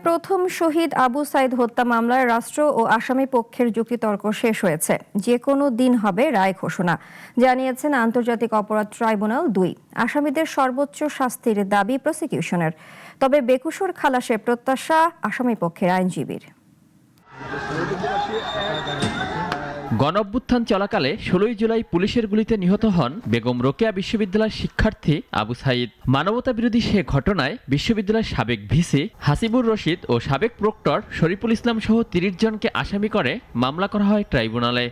প্রথম শহীদ আবু সাইদ হত্যা মামলায় রাষ্ট্র ও আসামি পক্ষের যুক্তিতর্ক শেষ হয়েছে। যে কোনো দিন হবে রায় ঘোষণা, জানিয়েছেন আন্তর্জাতিক অপরাধ ট্রাইব্যুনাল ২। আসামিদের সর্বোচ্চ শাস্তির দাবি প্রসিকিউশনের, তবে বেকসুর খালাসের প্রত্যাশা আসামি পক্ষের আইনজীবীর। গণঅভ্যুত্থান চলাকালে ১৬ জুলাই পুলিশের গুলিতে নিহত হন বেগম রোকেয়া বিশ্ববিদ্যালয়ের শিক্ষার্থী আবু সাইদ। মানবতাবিরোধী সে ঘটনায় বিশ্ববিদ্যালয়ের সাবেক ভিসি হাসিবুর রশিদ ও সাবেক প্রক্টর শরীফুল ইসলাম সহ ৩০ জনকে আসামি করে মামলা করা হয় ট্রাইব্যুনালে।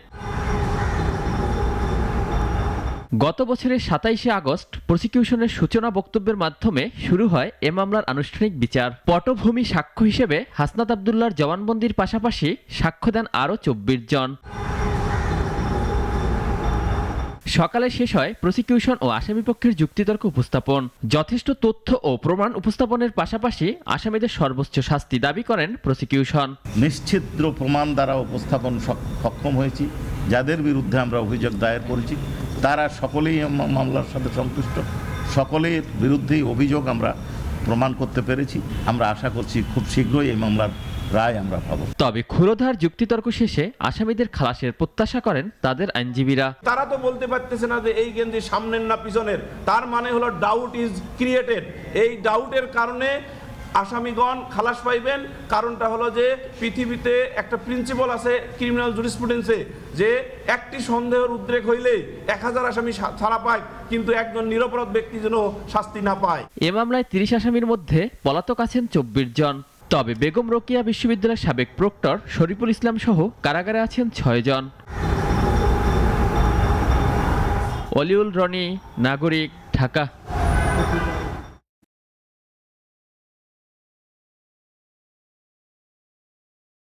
গত বছরের ২৭শে আগস্ট প্রসিকিউশনের সূচনা বক্তব্যের মাধ্যমে শুরু হয় এ মামলার আনুষ্ঠানিক বিচার। পটভূমি সাক্ষ্য হিসেবে হাসনাত আবদুল্লাহর জবানবন্দির পাশাপাশি সাক্ষ্য দেন আরও ২৪ জন। সকালে শেষ হয় প্রসিকিউশন ও আসামিপক্ষের যুক্তিতর্ক উপস্থাপন। যথেষ্ট তথ্য ও প্রমাণ উপস্থাপনের পাশাপাশি আসামিদের সর্বোচ্চ শাস্তি দাবি করেন প্রসিকিউশন। নিশ্চিদ্র প্রমাণ দ্বারা উপস্থাপন সক্ষম হয়েছি। যাদের বিরুদ্ধে আমরা অভিযোগ দায়ের করেছি তারা সকলেই মামলার সাথে সংশ্লিষ্ট, সকলের বিরুদ্ধেই অভিযোগ আমরা প্রমাণ করতে পেরেছি। আমরা আশা করছি খুব শীঘ্রই এই মামলার রায় আমরা পাবো। তবে ক্ষুরোধার যুক্তিতর্ক শেষে আসামিদের খালাসের প্রত্যাশা করেন তাদের আইনজীবীরা। তারা তো বলতে পারতেছে না যে এই গেঞ্জি সামনের না পিছনের, তার মানে হলো ডাউট ইজ ক্রিয়েটেড। এই ডাউটের কারণে আসামিগণ খালাস পাইবেন। কারণটা হলো যে পৃথিবীতে একটা প্রিন্সিপাল আছে ক্রিমিনাল জুরিসপ্রুডেন্সে, যে একটি সন্দেহের উদ্রেক হইলে ১০০০ আসামি ছাড়া পায়, কিন্তু একজন নিরপরাধ ব্যক্তি যেন শাস্তি না পায়। এ মামলায় ৩০ আসামির মধ্যে পলাতক আছেন ২৪ জন। তবে বেগম রোকেয়া বিশ্ববিদ্যালয়ের সাবেক প্রক্টর শরীফুল ইসলাম সহ কারাগারে আছেন ৬ জন। অলিউল রনি, নাগরিক, ঢাকা।